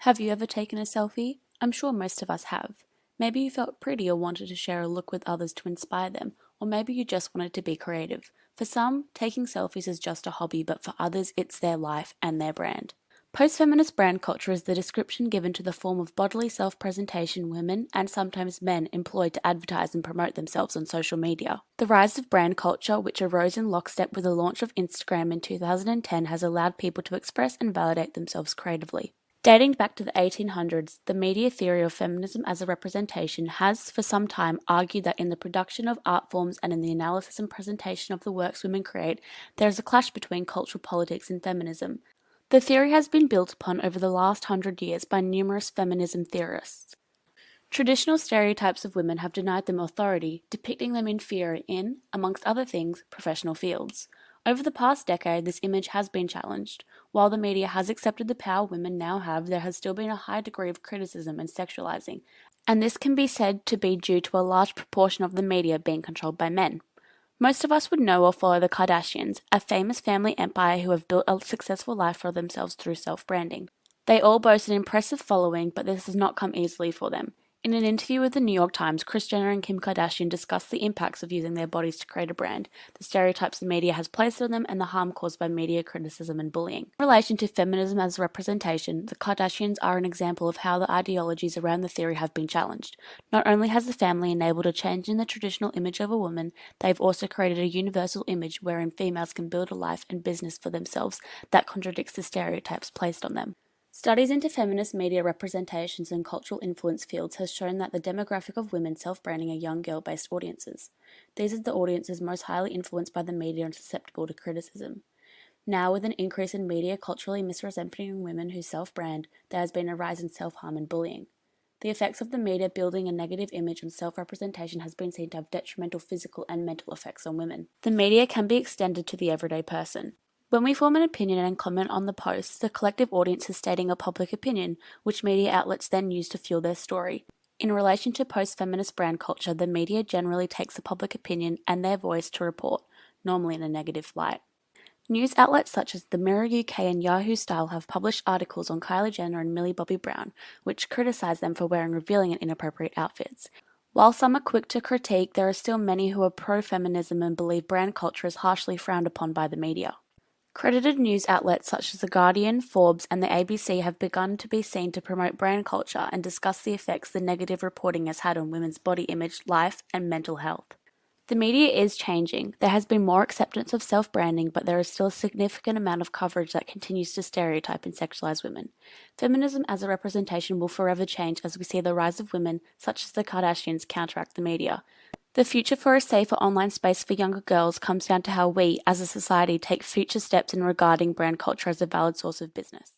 Have you ever taken a selfie? I'm sure most of us have. Maybe you felt pretty or wanted to share a look with others to inspire them, or maybe you just wanted to be creative. For some, taking selfies is just a hobby, but for others, it's their life and their brand. Post-feminist brand culture is the description given to the form of bodily self-presentation women and sometimes men employ to advertise and promote themselves on social media. The rise of brand culture, which arose in lockstep with the launch of Instagram in 2010, has allowed people to express and validate themselves creatively. Dating back to the 1800s, the media theory of feminism as a representation has for some time argued that in the production of art forms and in the analysis and presentation of the works women create, there is a clash between cultural politics and feminism. The theory has been built upon over the last 100 years by numerous feminism theorists. Traditional stereotypes of women have denied them authority, depicting them inferior in, amongst other things, professional fields. Over the past decade, this image has been challenged. While the media has accepted the power women now have, there has still been a high degree of criticism and sexualizing, and this can be said to be due to a large proportion of the media being controlled by men. Most of us would know or follow the Kardashians, a famous family empire who have built a successful life for themselves through self-branding. They all boast an impressive following, but this has not come easily for them. In an interview with the New York Times, Kris Jenner and Kim Kardashian discussed the impacts of using their bodies to create a brand, the stereotypes the media has placed on them, and the harm caused by media criticism and bullying. In relation to feminism as a representation, the Kardashians are an example of how the ideologies around the theory have been challenged. Not only has the family enabled a change in the traditional image of a woman, they've also created a universal image wherein females can build a life and business for themselves that contradicts the stereotypes placed on them. Studies into feminist media representations and cultural influence fields has shown that the demographic of women self-branding are young girl-based audiences. These are the audiences most highly influenced by the media and susceptible to criticism. Now, with an increase in media culturally misrepresenting women who self-brand, there has been a rise in self-harm and bullying. The effects of the media building a negative image on self-representation has been seen to have detrimental physical and mental effects on women. The media can be extended to the everyday person. When we form an opinion and comment on the post, the collective audience is stating a public opinion, which media outlets then use to fuel their story. In relation to post-feminist brand culture, the media generally takes the public opinion and their voice to report, normally in a negative light. News outlets such as the Mirror UK and Yahoo Style have published articles on Kylie Jenner and Millie Bobby Brown, which criticise them for wearing revealing and inappropriate outfits. While some are quick to critique, there are still many who are pro-feminism and believe brand culture is harshly frowned upon by the media. Credited news outlets such as The Guardian, Forbes, and the ABC have begun to be seen to promote brand culture and discuss the effects the negative reporting has had on women's body image, life, and mental health. The media is changing. There has been more acceptance of self-branding, but there is still a significant amount of coverage that continues to stereotype and sexualize women. Feminism as a representation will forever change as we see the rise of women, such as the Kardashians, counteract the media. The future for a safer online space for younger girls comes down to how we, as a society, take future steps in regarding brand culture as a valid source of business.